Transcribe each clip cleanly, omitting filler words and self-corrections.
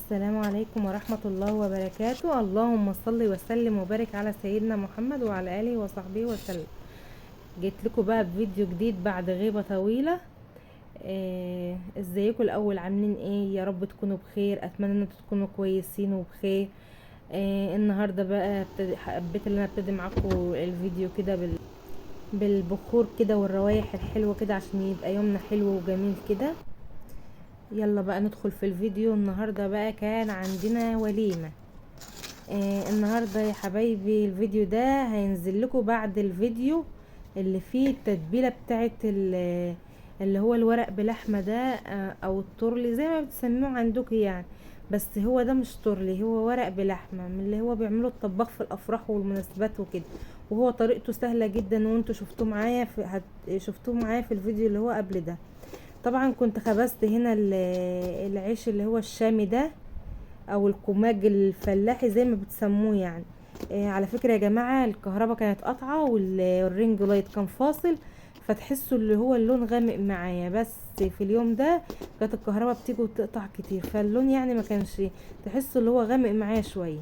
السلام عليكم ورحمة الله وبركاته. اللهم صل وسلم وبارك على سيدنا محمد وعلى آله وصحبه وسلم. جيت لكم بقى بفيديو جديد بعد غيبة طويلة. ازيكم الاول؟ عاملين ايه؟ يا رب تكونوا بخير. اتمنى ان انتوا تكونوا كويسين وبخير. النهارده بقى حبيت ان انا ابتدي معاكم الفيديو كده بالبخور كده والروايح الحلوة كده عشان يبقى يومنا حلو وجميل كده. يلا بقى ندخل في الفيديو. النهارده بقى كان عندنا وليمة. النهارده يا حبايبي الفيديو ده هينزل لكم بعد الفيديو اللي فيه التتبيله بتاعه اللي هو الورق بلحمه ده، او التورلي زي ما بتسموه عندكم يعني. بس هو ده مش تورلي، هو ورق بلحمه من اللي هو بيعملوا الطباخ في الافراح والمناسبات وكده. وهو طريقته سهله جدا، وانتوا شفتوه معايا في الفيديو اللي هو قبل ده. طبعا كنت خبزت هنا العيش اللي هو الشامي ده، او الكماج الفلاحي زي ما بتسموه يعني. على فكرة يا جماعة الكهرباء كانت قطعة والرينج لايت كان فاصل، فتحسوا اللي هو اللون غامق معايا. بس في اليوم ده كانت الكهرباء بتيجي وتقطع كتير، فاللون يعني ما كانش، تحسوا اللي هو غامق معايا شوية.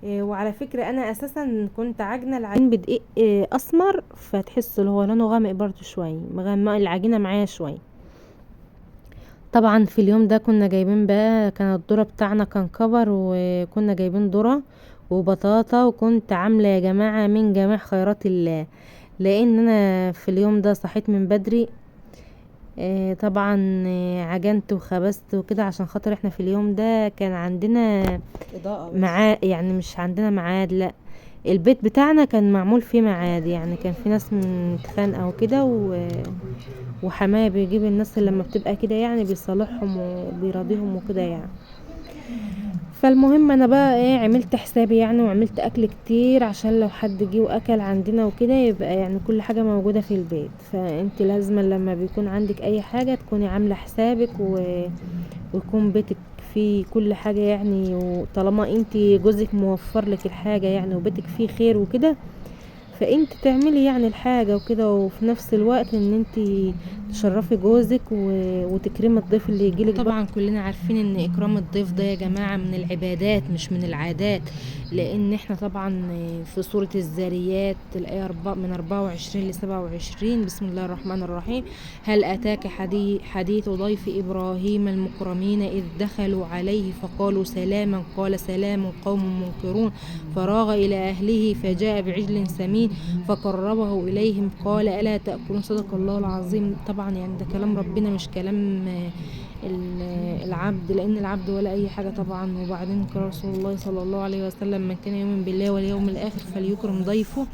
وعلى فكرة انا اساسا كنت عجنة العجين بدقيق اسمر، فتحسوا اللي هو لونه غامق برضو شوية، مغمق العجينة معايا شوية. طبعا في اليوم ده كنا جايبين بقى، كان الذرة بتاعنا كان كبر، وكنا جايبين ذرة وبطاطا، وكنت عاملة يا جماعة من جميع خيرات الله. لان انا في اليوم ده صحيت من بدري. طبعا عجنت وخبزت وكده عشان خاطر احنا في اليوم ده كان عندنا إضاءة بس. يعني مش عندنا ميعاد، لا، البيت بتاعنا كان معمول فيه ميعاد، يعني كان في ناس متخانقة وكده وحماية بيجيب الناس اللي لما بتبقى كده يعني بيصالحهم وبيراضيهم وكده يعني. فالمهم انا بقى ايه، عملت حسابي يعني، وعملت اكل كتير عشان لو حد جه واكل عندنا وكده يبقى يعني كل حاجة موجودة في البيت. فانت لازم لما بيكون عندك اي حاجة تكوني عاملة حسابك ويكون بيتك فيه كل حاجة يعني. وطالما انت جوزك موفر لك الحاجة يعني، وبيتك فيه خير وكده، فانت تعملي يعني الحاجة وكده، وفي نفس الوقت ان انت تشرفي جوزك وتكرمي الضيف اللي يجيلك. طبعا كلنا عارفين ان اكرام الضيف ده يا جماعة من العبادات مش من العادات. لان احنا طبعا في سورة الذاريات الآية من 24 ل 27، بسم الله الرحمن الرحيم: هل اتاك حديث ضيف ابراهيم المكرمين اذ دخلوا عليه فقالوا سلاما، قال سلام قوم منكرون، فراغ الى اهله فجاء بعجل سمين فقربه إليهم قال ألا تأكلون. صدق الله العظيم. طبعا يعني ده كلام ربنا مش كلام العبد، لأن العبد ولا أي حاجة طبعا. وبعدين قال رسول الله صلى الله عليه وسلم: من كان يؤمن بالله واليوم الآخر فليكرم ضيفه،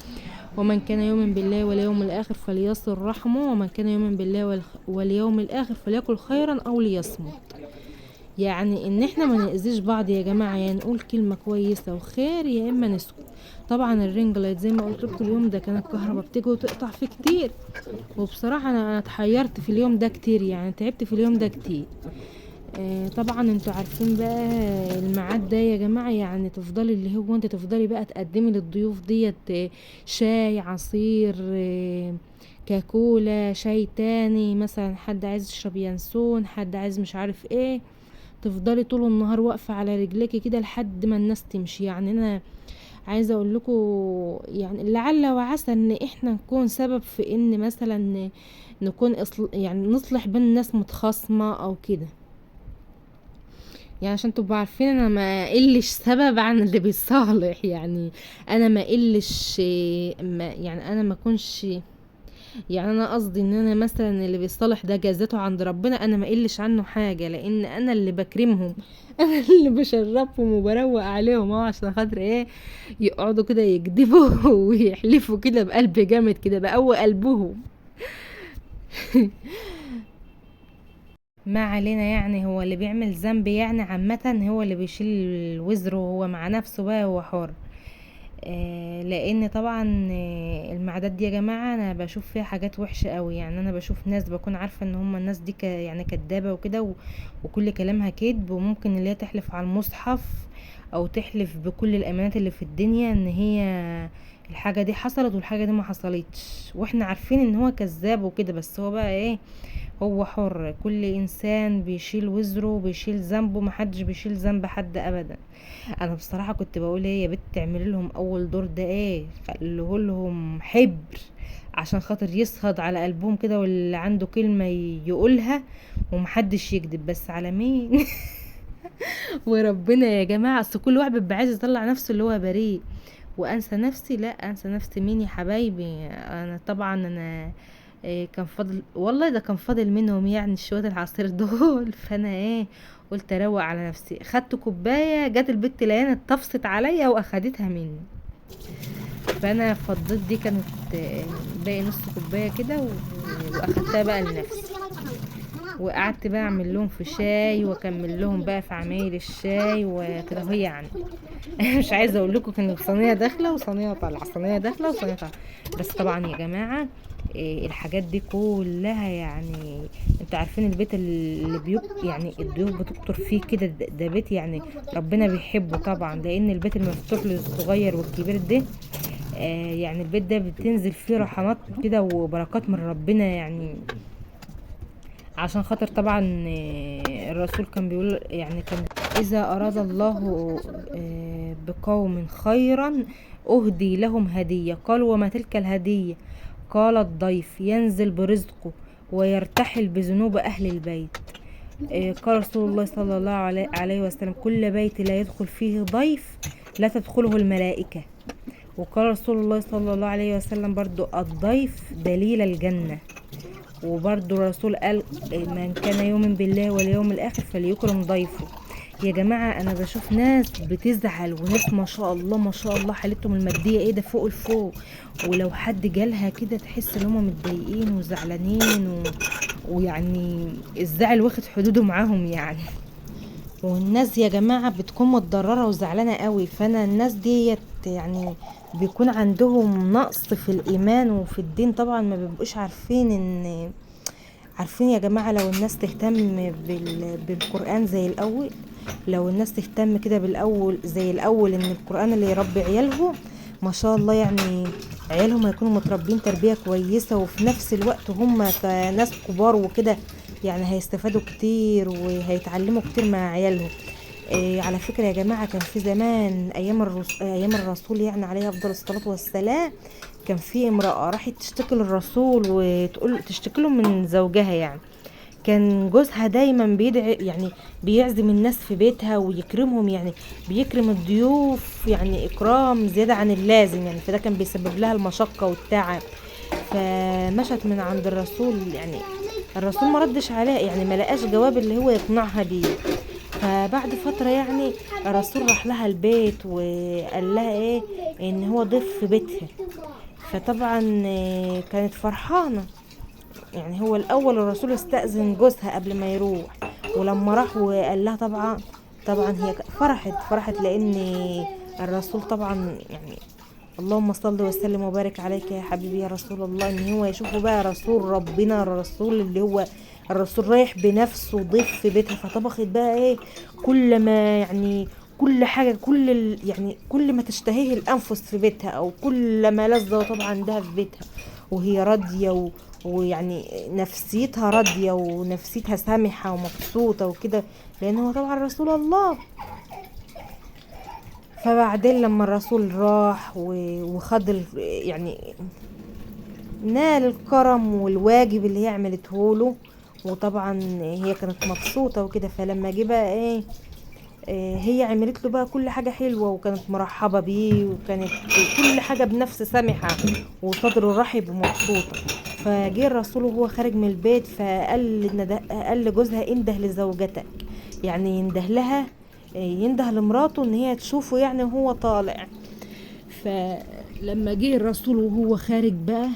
ومن كان يؤمن بالله واليوم الآخر فليصل رحمه، ومن كان يؤمن بالله واليوم الآخر فليقل خيرا أو ليصمت. يعني ان احنا ما نأذيش بعض يا جماعة، يعني نقول كلمة كويسة وخير يا اما نسكت. طبعا الرينج لايت زي ما قلت لكم اليوم ده كان الكهرباء بتيجي وتقطع فيه كتير، وبصراحة انا اتحيرت في اليوم ده كتير، يعني تعبت في اليوم ده كتير. طبعا انتوا عارفين بقى الميعاد ده يا جماعة، يعني تفضلي اللي هو انت تفضلي بقى تقدمي للضيوف ديت شاي، عصير، كاكولا، شاي تاني مثلا، حد عايز يشرب ينسون، حد عايز مش عارف ايه. تفضلي طول النهار واقفة على رجليكي كده لحد ما الناس تمشي. يعني انا عايزة اقول لكم يعني لعل وعسى ان احنا نكون سبب في ان مثلا نكون يعني نصلح بين ناس متخاصمة او كده. يعني عشان تبقوا عارفين انا ما قلش سبب عن اللي بيصالح يعني. انا ما قلش، يعني انا ما كنش، يعني انا قصدي ان انا مثلا اللي بيصالح ده جازته عند ربنا، انا ما قلش عنه حاجه، لان انا اللي بكرمهم انا اللي بشرفهم وبروق عليهم اهو، عشان خاطر ايه؟ يقعدوا كده يكذبوا ويحلفوا كده بقلب جامد كده بقوي قلبهم. ما علينا يعني، هو اللي بيعمل ذنب يعني عامه هو اللي بيشيل الوزر، وهو مع نفسه بقى هو حر. لان طبعا المعادات دي يا جماعه انا بشوف فيها حاجات وحشه قوي. يعني انا بشوف ناس بكون عارفه ان هم الناس دي يعني كدابه وكده وكل كلامها كذب، وممكن اللي هي تحلف على المصحف او تحلف بكل الامانات اللي في الدنيا ان هي الحاجة دي حصلت والحاجة دي ما حصلتش، واحنا عارفين ان هو كذاب وكده. بس هو بقى ايه، هو حر، كل انسان بيشيل وزره وبيشيل ذنبه، محدش بيشيل ذنب حد ابدا. انا بصراحة كنت بقول ايه يا بنت، تعملي لهم اول دور ده ايه، خليه لهم حبر عشان خاطر يصهد على قلبهم كده، واللي عنده كلمة يقولها ومحدش يكذب. بس على مين؟ وربنا يا جماعة، اصل كل واحد بيبقى عايز يطلع نفسه اللي هو بريء، وانسى نفسي. لا، انسى نفسي مين يا حبايبي؟ انا طبعا انا كان فاضل والله، ده كان فاضل منهم يعني شوية العصير دول. فانا ايه، قلت اروق على نفسي، خدت كوباية، جت البت ليانة اتطفست عليا واخدتها مني. فانا فضيت دي، كانت باقي نص كوباية كده واخدتها بقى لنفسي. وقعدت بقى اعمل لهم في شاي واكمل لهم بقى في عمايل الشاي وكده هي يعني. مش عايزه اقول لكم، كانت صينيه داخله وصينيه طالعه، صينيه داخله وصينيه طالعه. بس طبعا يا جماعه الحاجات دي كلها يعني، انتوا عارفين البيت اللي يعني الضيوف بتكتر فيه كده، ده بيت يعني ربنا بيحبه طبعا، لان البيت المفتوح للصغير والكبير ده يعني البيت ده بتنزل فيه رحمات كده وبركات من ربنا يعني. عشان خاطر طبعا الرسول كان بيقول يعني، كان إذا أراد الله بقوم خيرا أهدي لهم هدية. قال وما تلك الهدية؟ قال الضيف ينزل برزقه ويرتحل بذنوب أهل البيت. قال رسول الله صلى الله عليه وسلم كل بيت لا يدخل فيه ضيف لا تدخله الملائكة. وقال رسول الله صلى الله عليه وسلم برضو الضيف دليل الجنة. وبرضو الرسول قال من كان يؤمن بالله واليوم الآخر فليكرم ضيفه. يا جماعة أنا بشوف ناس بتزعل وناس ما شاء الله ما شاء الله حالتهم المادية ايه ده فوق الفوق، ولو حد جالها كده تحس ان هم متضايقين وزعلانين ويعني الزعل واخد حدوده معاهم يعني. والناس يا جماعة بتكون متضررة وزعلانة قوي. فانا الناس ديت يعني بيكون عندهم نقص في الايمان وفي الدين طبعا، ما بيبقوش عارفين ان، عارفين يا جماعة لو الناس تهتم بالقرآن زي الأول، لو الناس تهتم كده بالأول زي الأول ان القرآن اللي يربي عيالهم ما شاء الله يعني، عيالهم هيكونوا متربين تربية كويسة، وفي نفس الوقت هم كناس كبار وكده يعني هيستفادوا كتير وهيتعلموا كتير مع عيالهم. على فكرة يا جماعة كان في زمان أيام الرسول يعني عليه أفضل الصلاة والسلام، كان في امرأة راحت تشتكي للرسول وتقول تشتكي له من زوجها يعني. كان جوزها دايما بيدعي يعني، بيعزم الناس في بيتها ويكرمهم يعني، بيكرم الضيوف يعني إكرام زيادة عن اللازم يعني، فده كان بيسبب لها المشقة والتعب. فمشت من عند الرسول يعني، الرسول ما ردش عليها يعني، ما لقاش جواب اللي هو يقنعها بيه. فبعد فترة يعني الرسول راح لها البيت وقال لها ايه، ان هو ضيف في بيتها. فطبعا كانت فرحانة يعني. هو الاول الرسول استأذن جوزها قبل ما يروح، ولما راح وقال لها طبعا هي فرحت لان الرسول طبعا يعني، اللهم صل وسلم وبارك عليك يا حبيبي يا رسول الله، ان هو يشوفه بقى رسول ربنا، الرسول اللي هو الرسول رايح بنفسه ضيف في بيتها. فطبخت بقى ايه كل ما يعني، كل حاجة يعني كل ما تشتهيه الأنفس في بيتها، أو كل ما لذة طبعا عندها في بيتها وهي راضية ويعني نفسيتها راضية ونفسيتها سامحة ومبسوطة وكده، لأن هو طبعا رسول الله. فبعدين لما الرسول راح وخد يعني نال الكرم والواجب اللي هي عملته له، وطبعا هي كانت مبسوطة وكده. فلما جه بقى ايه هي عملت له بقى كل حاجة حلوة وكانت مرحبة بيه، وكانت كل حاجة بنفس سامحة وصدره رحب ومبسوطة. فجه الرسول وهو خارج من البيت قال لجوزها انده لزوجتك، يعني ينده لها، ينده لمراته ان هي تشوفه يعني وهو طالع. فلما جه الرسول وهو خارج بقى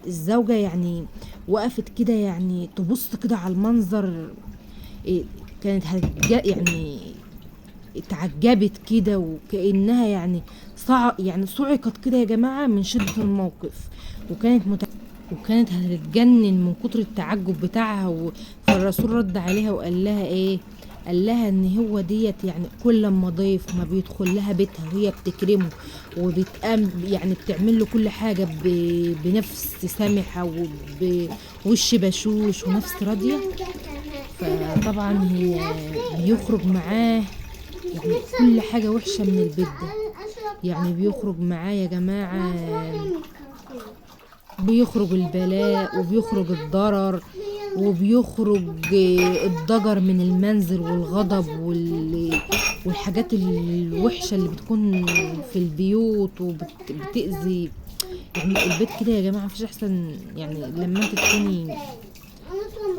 الزوجة يعني وقفت كده يعني تبص كده على المنظر، كانت يعني اتعجبت كده وكأنها يعني يعني صعقت كده يا جماعة من شدة الموقف، وكانت هتتجنن من كتر التعجب بتاعها فالرسول رد عليها وقال لها ايه، قال لها ان هو ديت يعني كل ما ضيف ما بيدخل لها بيتها وهي بتكرمه وبتقام يعني بتعمل له كل حاجه بنفس سامحه وبوش بشوش ونفس راضيه. فطبعا هي بيخرج معاه يعني كل حاجه وحشه من البيت ده. يعني بيخرج معاه يا جماعه، بيخرج البلاء وبيخرج الضرر وبيخرج الضجر من المنزل والغضب والحاجات الوحشة اللي بتكون في البيوت وبتأذي. يعني البيت كده يا جماعة مفيش أحسن يعني لما انت تكوني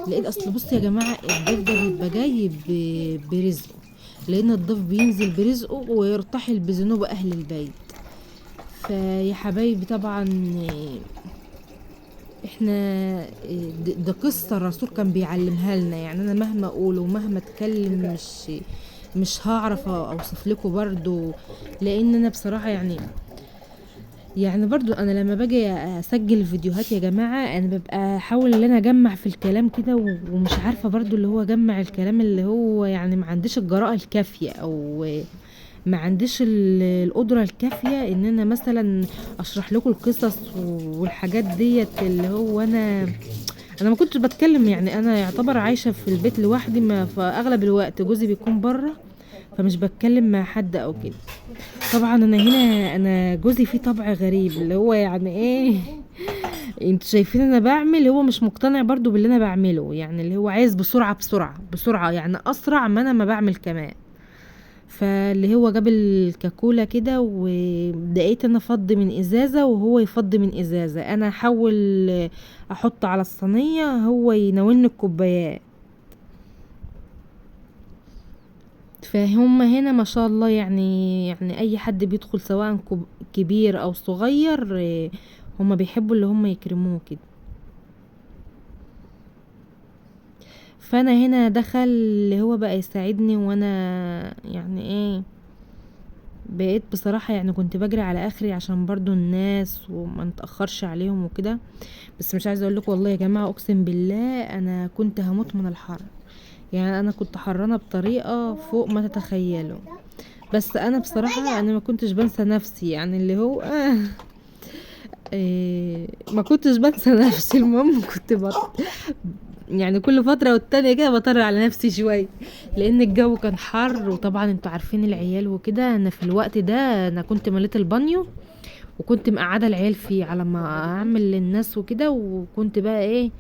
لقيت. أصل بص يا جماعة الضيف ده بيبقى جاي برزقه، لأن الضيف بينزل برزقه ويرتحل بذنوب أهل البيت. فيا حبايبي طبعا احنا ده قصة الرسول كان بيعلمها لنا. يعني انا مهما اقول ومهما اتكلم مش هعرف اوصف لكم برضو، لان انا بصراحة يعني برضو انا لما باجي اسجل فيديوهات يا جماعة انا ببقى احاول ان انا اجمع في الكلام كده ومش عارفة برضو اللي هو اجمع الكلام اللي هو يعني ما عنديش الجراءة الكافية او ما عنديش القدرة الكافية ان انا مثلا اشرح لكم القصص والحاجات ديت. اللي هو انا ما كنتش بتكلم، يعني انا يعتبر عايشة في البيت لوحدي، ما فاغلب الوقت جوزي بيكون بره فمش بتكلم مع حد او كده. طبعا انا هنا انا جوزي فيه طبع غريب اللي هو يعني ايه انتوا شايفين انا بعمل، هو مش مقتنع برضو باللي انا بعمله، يعني اللي هو عايز بسرعة بسرعة بسرعة، يعني اسرع ما انا ما بعمل كمان. فاللي هو جاب الكاكولا كده وبدأت انا افضي من ازازة وهو يفضي من ازازة، انا احاول احط على الصينية هو يناولني الكوبايات. فهم هنا ما شاء الله يعني اي حد بيدخل سواء كبير او صغير هم بيحبوا اللي هم يكرموه كده. فانا هنا دخل اللي هو بقى يساعدني، وانا يعني ايه بقيت بصراحة يعني كنت بجري على اخري عشان برضو الناس وما نتأخرش عليهم وكده. بس مش عايزة اقولكم والله يا جماعة اقسم بالله انا كنت هموت من الحر، يعني انا كنت حرانة بطريقة فوق ما تتخيلوا. بس انا بصراحة انا ما كنتش بنسى نفسي، يعني اللي هو ما كنتش بنسى نفسي. المهم كنت يعني كل فترة والتانية كده بطر على نفسي شوية، لان الجو كان حر. وطبعا انتوا عارفين العيال وكده، انا في الوقت ده انا كنت مليت البانيو وكنت مقعدة العيال فيه على ما اعمل للناس وكده. وكنت بقى ايه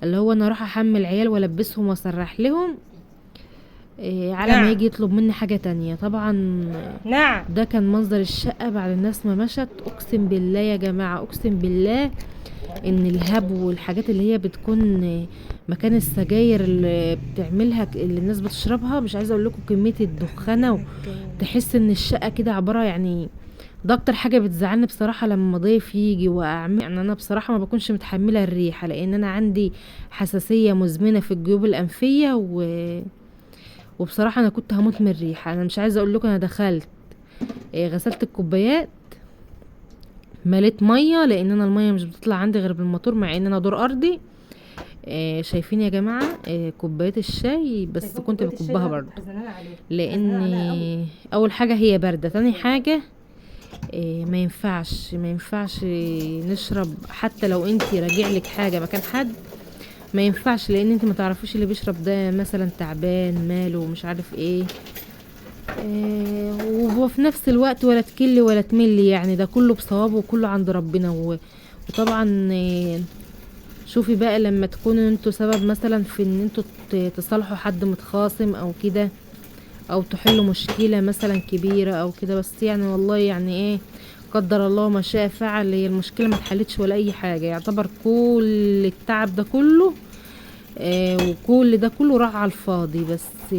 اللي هو انا اروح احمل العيال والبسهم واسرح لهم على ما يجي يطلب مني حاجة تانية. طبعا نعم. ده كان منظر الشقة بعد الناس ما مشت. اقسم بالله يا جماعة اقسم بالله ان الهبو والحاجات اللي هي بتكون مكان السجاير اللي بتعملها اللي الناس بتشربها، مش عايزة اقول لكم كمية الدخانة. وتحس ان الشقة كده عبارة يعني ده اكتر حاجة بتزعلني بصراحة لما ضيف يجي واعمل. يعني انا بصراحة ما بكونش متحملة الريحة لان انا عندي حساسية مزمنة في الجيوب الانفية وبصراحة انا كنت هموت من الريحة. انا مش عايزة اقول لكم انا دخلت غسلت الكوبايات، مليت مية لان انا المية مش بتطلع عندي غير بالموتور مع ان انا دور ارضي. شايفين يا جماعة كوبايات الشاي بس كنت بكبها برضو لان اول حاجة هي باردة. تاني حاجة ما ينفعش نشرب حتى لو انتي راجع لك حاجة مكان حد، ما ينفعش لان انت ما تعرفيش اللي بيشرب ده مثلا تعبان ماله ومش عارف ايه. وهو في نفس الوقت ولا تكلي ولا تملي، يعني ده كله بصوابه وكله عند ربنا. وطبعا شوفي بقى لما تكونوا انتوا سبب مثلا في ان انتوا تصالحوا حد متخاصم او كده او تحلوا مشكلة مثلا كبيرة او كده، بس يعني والله يعني ايه قدر الله ما شاء فعل، هي المشكلة ما اتحلتش ولا اي حاجة. يعتبر كل التعب ده كله وكل ده كله راح على الفاضي. بس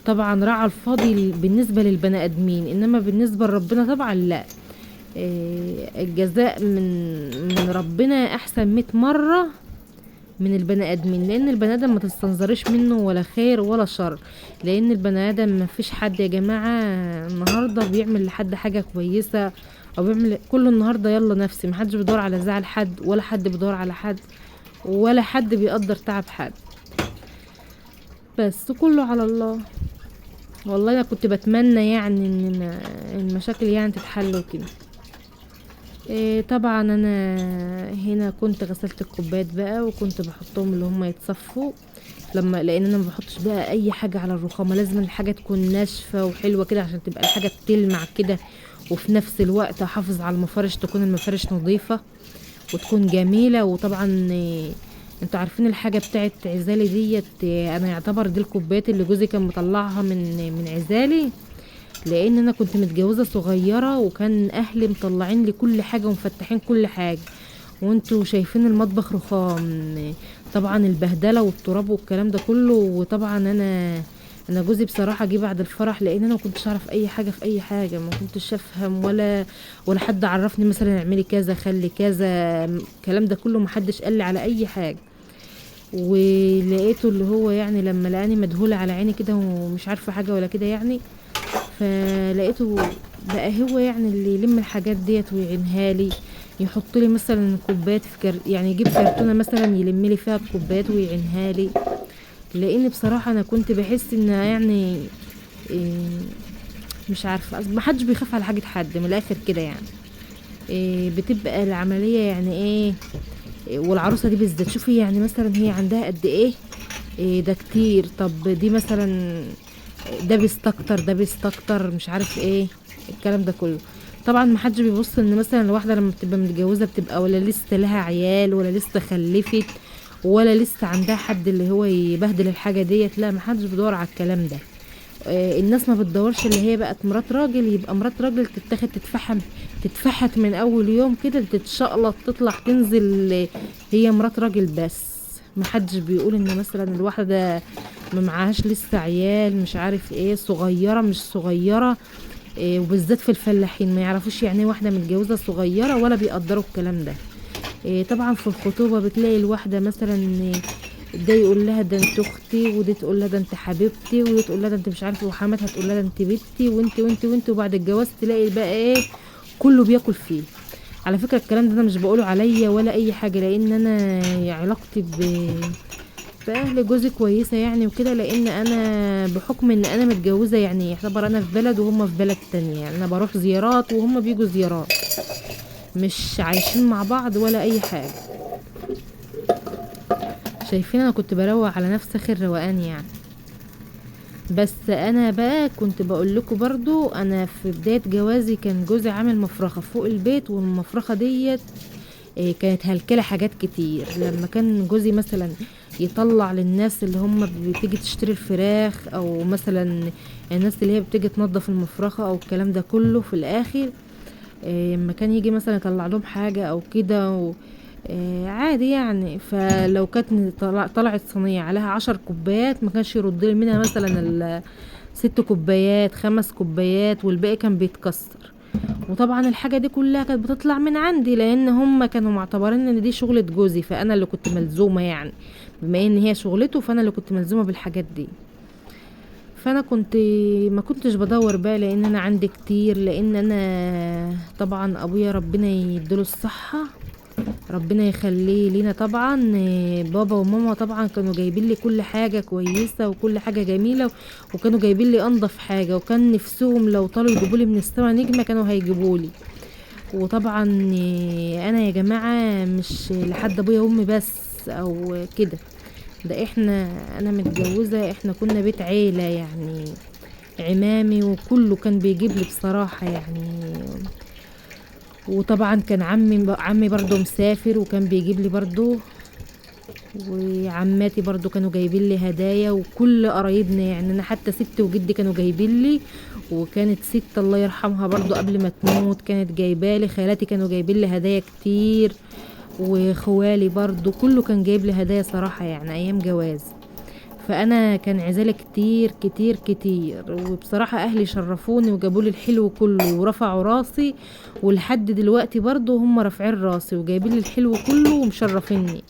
طبعا راح على الفاضي بالنسبة للبني ادمين، انما بالنسبة لربنا طبعا لا. الجزاء من ربنا احسن 100 مرة من البني ادمين، لان البني ادم ما تستنظريش منه ولا خير ولا شر. لان البني ادم ما فيش حد يا جماعة النهاردة بيعمل لحد حاجة كويسة او بيعمل كله النهاردة يلا نفسي. محدش بيدور على زعل حد ولا حد بيدور على حد ولا حد بيقدر تعب حد. بس كله على الله. والله انا كنت بتمنى يعني ان المشاكل يعني تتحل وكده. طبعا انا هنا كنت غسلت الكوبايات بقى وكنت بحطهم اللي هم يتصفوا، لان انا ما بحطش بقى اي حاجه على الرخامه، لازم الحاجه تكون ناشفه وحلوه كده عشان تبقى الحاجه بتلمع كده، وفي نفس الوقت احافظ على المفارش، تكون المفارش نظيفه وتكون جميله. وطبعا انتوا عارفين الحاجه بتاعت عزالي ديت، انا يعتبر دي الكوبايات اللي جوزي كان مطلعها من عزالي، لان انا كنت متجوزه صغيره وكان اهلي مطلعين لي كل حاجه ومفتحين كل حاجه، وانتوا شايفين المطبخ رخام، طبعا البهدله والتراب والكلام ده كله. وطبعا انا جوزي بصراحه جه بعد الفرح، لان انا ما كنتش اعرف اي حاجه في اي حاجه، ما كنتش افهم ولا حد عرفني مثلا اعملي كذا خلي كذا، الكلام ده كله ما حدش قال لي على اي حاجه. ولقيته اللي هو يعني لما لقاني مدهوله على عيني كده ومش عارفه حاجه ولا كده يعني، فلقيته بقى هو يعني اللي يلم الحاجات ديت ويعينها لي، يحط لي مثلا كوبايات في يعني يجيب كرتونه مثلا يلم لي فيها الكوبايات ويعينها لي. لان بصراحه انا كنت بحس ان يعني إيه، مش عارفه، ما حدش بيخاف على حاجه حد من الاخر كده يعني. بتبقى العمليه يعني ايه، والعروسه دي بالذات شوفي يعني مثلا هي عندها قد ايه، ده كتير. طب دي مثلا ده بيستكتر ده بيستكتر مش عارف ايه الكلام ده كله. طبعا محدش بيبص ان مثلا الواحده لما بتبقى متجوزه بتبقى ولا لسه لها عيال ولا لسه خلفت ولا لسه عندها حد اللي هو يبهدل الحاجه ديت، لا محدش بيدور على الكلام ده. الناس ما بتدورش اللي هي بقت مرات راجل يبقى مرات راجل تتاخد تتفحت من اول يوم كده تتشقلط تطلع تنزل، هي مرات راجل بس. محدش بيقول ان مثلا الواحده ما معهاش لسه عيال مش عارف ايه صغيره مش صغيره. وبالذات في الفلاحين ما يعرفوش يعني ايه واحده متجوزه صغيره ولا بيقدروا الكلام ده. طبعا في الخطوبه بتلاقي الواحده مثلا ده يقول لها ده انت اختي، ودي تقول لها ده انت حبيبتي، ودي تقول لها ده انت مش عارفه، وحماتها تقول لها ده انت بنتي، وانت وبعد الجواز تلاقي بقى ايه كله بياكل فيه. على فكره الكلام ده انا مش بقوله عليا ولا اي حاجه، لان انا علاقتي باهل جوزي كويسه يعني وكده، لان انا بحكم ان انا متجوزه يعني يعتبر انا في بلد وهم في بلد تانية، يعني انا بروح زيارات وهم بيجوا زيارات، مش عايشين مع بعض ولا اي حاجه. شايفين انا كنت بروق على نفسي اخر روقان يعني. بس انا بقى كنت بقول لكم برضو انا في بدايه جوازي كان جوزي عامل مفرخه فوق البيت، والمفرخه ديت كانت هلكله حاجات كتير. لما كان جوزي مثلا يطلع للناس اللي هم بتيجي تشتري الفراخ، او مثلا الناس اللي هي بتيجي تنظف المفرخه او الكلام ده كله، في الاخر اما كان يجي مثلا يطلع لهم حاجه او كده عادي يعني، فلو كانت طلعت صينيه عليها 10 كوبايات ما كانش يرد لي منها مثلا 6 كوبايات 5 كوبايات، والباقي كان بيتكسر. وطبعا الحاجه دي كلها كانت بتطلع من عندي، لان هم كانوا معتبرين ان دي شغله جوزي، فانا اللي كنت ملزومه يعني، بما ان هي شغلته فانا اللي كنت ملزومه بالحاجات دي. فانا ما كنتش بدور بقى، لان انا عندي كتير، لان انا طبعا ابويا ربنا يديله الصحه ربنا يخليه لينا طبعا، بابا وماما طبعا كانوا جايبين لي كل حاجه كويسه وكل حاجه جميله، وكانوا جايبين لي انضف حاجه، وكان نفسهم لو طالوا يجيبوا لي من السما نجمه كانوا هيجيبوا لي. وطبعا انا يا جماعه مش لحد ابويا وامي بس او كده، ده انا متجوزه، احنا كنا بيت عيله يعني، عمامي وكله كان بيجيب لي بصراحه يعني. وطبعا كان عمي برضو مسافر وكان بيجيب لي برضو، وعماتي برضو كانوا جايبين لي هدايا، وكل قرايبنا يعني، انا حتى ستي وجدي كانوا جايبين لي، وكانت ست الله يرحمها برضو قبل ما تموت كانت جايبالي، خالاتي كانوا جايبين لي هدايا كتير، وخوالي برضو كله كان جايب لي هدايا صراحة يعني ايام جواز. فانا كان عزالة كتير كتير كتير، وبصراحة اهلي شرفوني وجابوا لي الحلو كله ورفعوا راسي، ولحد دلوقتي برضو هم رافعين راسي وجايبين لي الحلو كله ومشرفيني.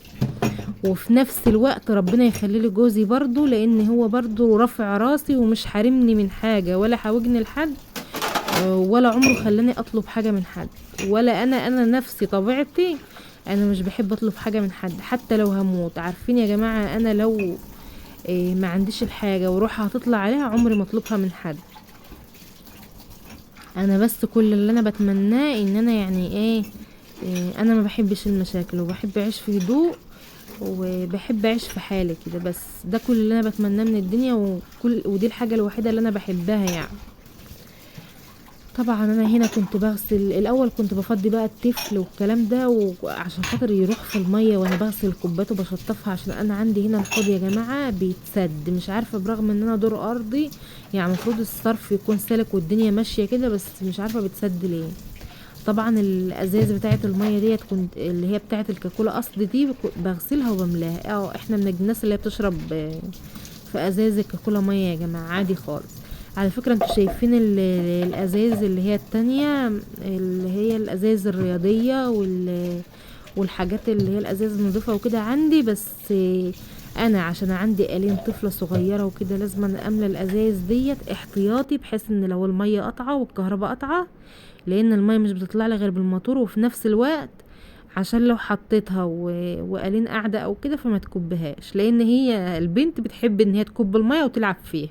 وفي نفس الوقت ربنا يخلي لي جوزي برضو، لان هو برضو رافع راسي ومش حارمني من حاجة ولا حاوجني لحد، ولا عمره خلاني اطلب حاجة من حد، ولا انا نفسي طبيعتي انا مش بحب اطلب حاجة من حد حتى لو هموت. عارفين يا جماعة انا لو ما عنديش الحاجة وروح هتطلع عليها، عمري ما اطلبها من حد. انا بس كل اللي انا بتمناه ان انا يعني انا ما بحبش المشاكل، وبحب اعيش في هدوء، وبحب اعيش في حالي كده. بس ده كل اللي انا بتمناه من الدنيا، ودي الحاجة الوحيدة اللي انا بحبها يعني. طبعا انا هنا كنت بغسل الاول، كنت بفضي بقى الطفل والكلام ده وعشان خاطر يروح في الميه، وانا بغسل الكوبات وبشطفها، عشان انا عندي هنا الحوض يا جماعه بيتسد، مش عارفه برغم ان انا دور ارضي يعني المفروض الصرف يكون سالك والدنيا ماشيه كده، بس مش عارفه بيتسد ليه. طبعا الازاز بتاعه الميه ديت كنت اللي هي بتاعه الكاكولا اصل دي بغسلها وبملاها. احنا من الناس اللي هي بتشرب في ازاز الكاكولا ميه يا جماعه عادي خالص. على فكرة انتوا شايفين الازاز اللي هي التانية، اللي هي الازاز الرياضية والحاجات اللي هي الازاز النظيفة وكده عندي، بس انا عشان عندي قالين طفلة صغيرة وكده لازم أنا املى الازاز ديت احتياطي، بحيث ان لو المية قطعة والكهرباء قطعة، لان المية مش بتطلع لي غير بالموتور، وفي نفس الوقت عشان لو حطيتها وقالين قاعدة او كده فما تكبهاش، لان هي البنت بتحب ان هي تكب المية وتلعب فيها.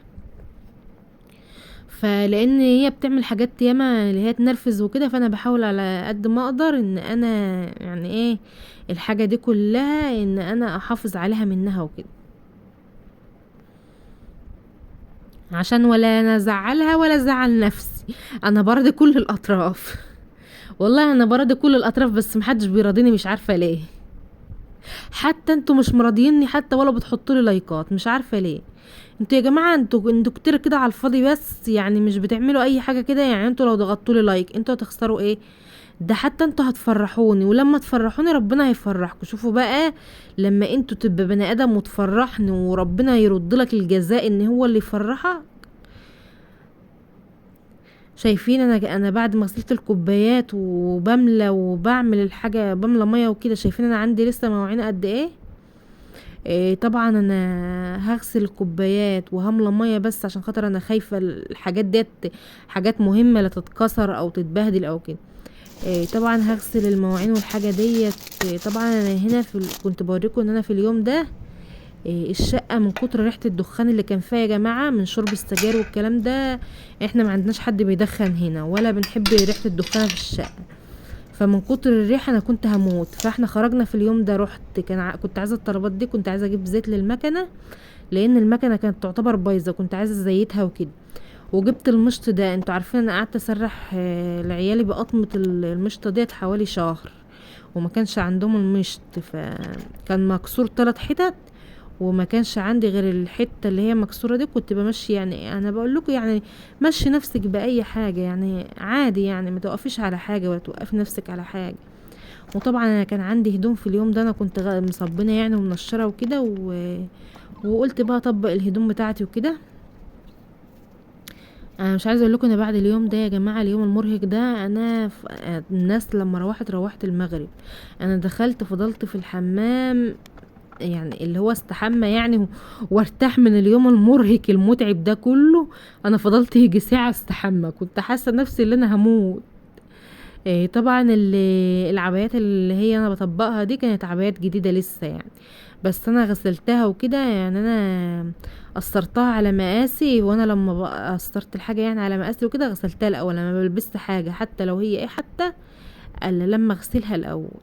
فلان هي بتعمل حاجات ياما اللي هي تنرفز وكده، فانا بحاول على قد ما اقدر ان انا يعني الحاجة دي كلها ان انا احافظ عليها منها وكده، عشان ولا انا ازعلها ولا ازعل نفسي. انا برضي كل الاطراف. والله انا برضي كل الاطراف، بس محدش بيراضيني مش عارفة ليه. حتى انتوا مش مراضيني حتى، ولا بتحطوا لي لايكات، مش عارفة ليه. انتوا يا جماعة انتوا كتير كده على الفاضي، بس يعني مش بتعملوا اي حاجة كده. يعني انتوا لو ضغطتوا لي لايك انتوا هتخسروا ايه؟ ده حتى انتوا هتفرحوني، ولما تفرحوني ربنا هيفرحكم. شوفوا بقى، لما انتوا تبقى بني ادم وتفرحني وربنا يرد لك الجزاء ان هو اللي يفرحك. شايفين انا بعد ما غسلت الكوبايات وبملى وبعمل الحاجه بملى ميه وكده، شايفين انا عندي لسه مواعين قد ايه؟ طبعا انا هغسل الكوبايات وهملى ميه، بس عشان خاطر انا خايفه الحاجات ديت حاجات مهمه لا تتكسر او تتبهدل او كده. طبعا هغسل المواعين والحاجه ديت. طبعا انا هنا كنت بوريكم ان انا في اليوم ده الشقه من كتر ريحه الدخان اللي كان فيها يا جماعه من شرب السجاير والكلام ده، احنا ما عندناش حد بيدخن هنا ولا بنحب ريحه الدخان في الشقه، فمن كتر الريحه انا كنت هموت. فاحنا خرجنا في اليوم ده، رحت كنت عايزه الطلبات دي، كنت عايزه اجيب زيت للمكنه، لان المكنه كانت تعتبر بايظه، كنت عايزه ازيتها وكده. وجبت المشط ده، انتوا عارفين انا قعدت اسرح لعيالي بقطمه المشطه ديت حوالي شهر، وما كانش عندهم المشط، فكان مكسور 3 حتت، وما كانش عندي غير الحته اللي هي مكسوره دي. كنت بمشي، يعني انا بقول لكم يعني مشي نفسك باي حاجه يعني عادي، يعني ما توقفيش على حاجه ولا توقفي نفسك على حاجه. وطبعا انا كان عندي هدوم في اليوم ده، انا كنت مصبنه يعني ومنشره وكده وقلت بقى اطبق الهدوم بتاعتي وكده. انا مش عايزه اقول لكم، انا بعد اليوم ده يا جماعه اليوم المرهق ده، الناس لما روحت المغرب، انا دخلت فضلت في الحمام يعني اللي هو استحمى يعني وارتاح من اليوم المرهق المتعب ده كله. انا فضلت يجي ساعه استحمى، كنت حاسه نفسي اللي انا هموت. طبعا العبايات اللي هي انا بطبقها دي كانت عبايات جديده لسه يعني، بس انا غسلتها وكده، يعني انا قصرتها على مقاسي، وانا لما قصرت الحاجه يعني على مقاسي وكده غسلتها الاول. انا ما بلبست حاجه حتى لو هي حتى الا لما اغسلها الاول.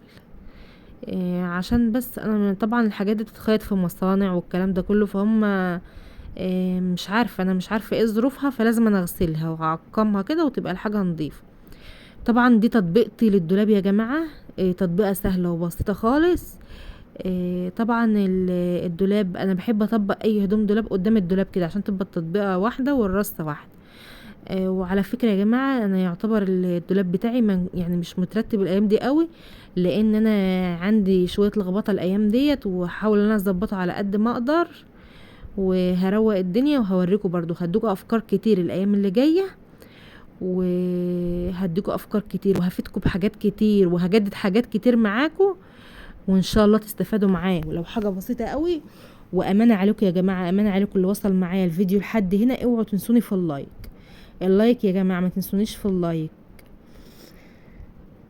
عشان بس انا طبعا الحاجات دي بتتخيط في مصانع والكلام ده كله، فهم مش عارفه، انا مش عارفه ايه ظروفها، فلازم انا اغسلها واعقمها كده وتبقى الحاجه نظيفه. طبعا دي تطبيقتي للدولاب يا جماعه، تطبيقه سهله وبسيطه خالص. طبعا الدولاب انا بحب اطبق اي هدوم دولاب قدام الدولاب كده عشان تبقى التطبيقه واحده والرصه واحده. وعلى فكره يا جماعه انا يعتبر الدولاب بتاعي يعني مش مترتب الايام دي قوي، لان انا عندي شويه لخبطه الايام ديت، وهحاول ان انا اظبطه على قد ما اقدر، وهروق الدنيا وهوريكم برضو، هديكوا افكار كتير الايام اللي جايه، وهديكوا افكار كتير وهفيدكم بحاجات كتير وهجدد حاجات كتير معاكم، وان شاء الله تستفادوا معايا ولو حاجه بسيطه قوي. وامانه عليكم يا جماعه، امانه عليكم اللي وصل معايا الفيديو لحد هنا، اوعوا تنسوني في اللايك. اللايك يا جماعه، ما تنسونيش في اللايك.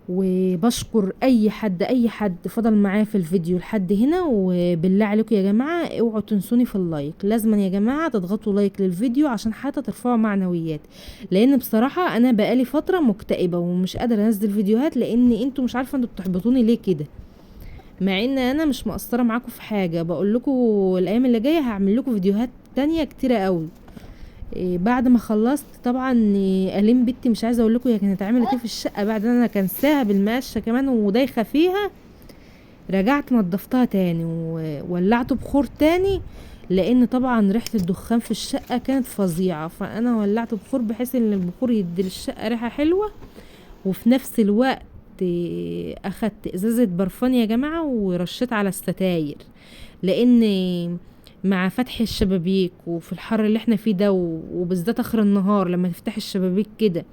وبشكر اي حد فضل معايا في الفيديو لحد هنا. وبالله عليكم يا جماعه اوعوا تنسوني في اللايك، لازما يا جماعه تضغطوا لايك للفيديو عشان حتى ترفعوا معنويات، لان بصراحه انا بقالي فتره مكتئبه ومش قادره انزل فيديوهات، لان انتوا مش عارفه انتوا بتحبطوني ليه كده، مع ان انا مش مقصره معاكم في حاجه. بقول لكم الايام اللي جايه هعمل لكم فيديوهات تانية كتيره قوي. بعد ما خلصت طبعا الين بنتي مش عايزه اقول لكم هي كانت عملت ايه في الشقه بعد انا كنساها بالمقشه كمان ودايخه فيها. رجعت نضفتها تاني وولعت بخور تاني، لان طبعا ريحه الدخان في الشقه كانت فظيعه، فانا ولعت بخور بحيث ان البخور يدي للشقه ريحه حلوه. وفي نفس الوقت اخدت ازازه برفان يا جماعه ورشيت على الستاير، لان مع فتح الشبابيك وفي الحر اللي احنا فيه ده وبالذات اخر النهار لما تفتح الشبابيك كده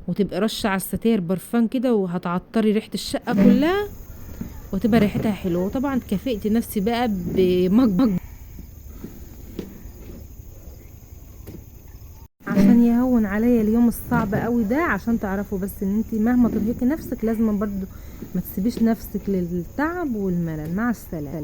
وتبقى رشه على الستاير برفان كده وهتعطري ريحه الشقه كلها وتبقى ريحتها حلوه. وطبعا كافئت نفسي بقى بمج عشان يهون عليا اليوم الصعب قوي ده، عشان تعرفوا بس ان انت مهما ترهقي نفسك لازم برضو ما تسيبيش نفسك للتعب والملل. مع السلامه.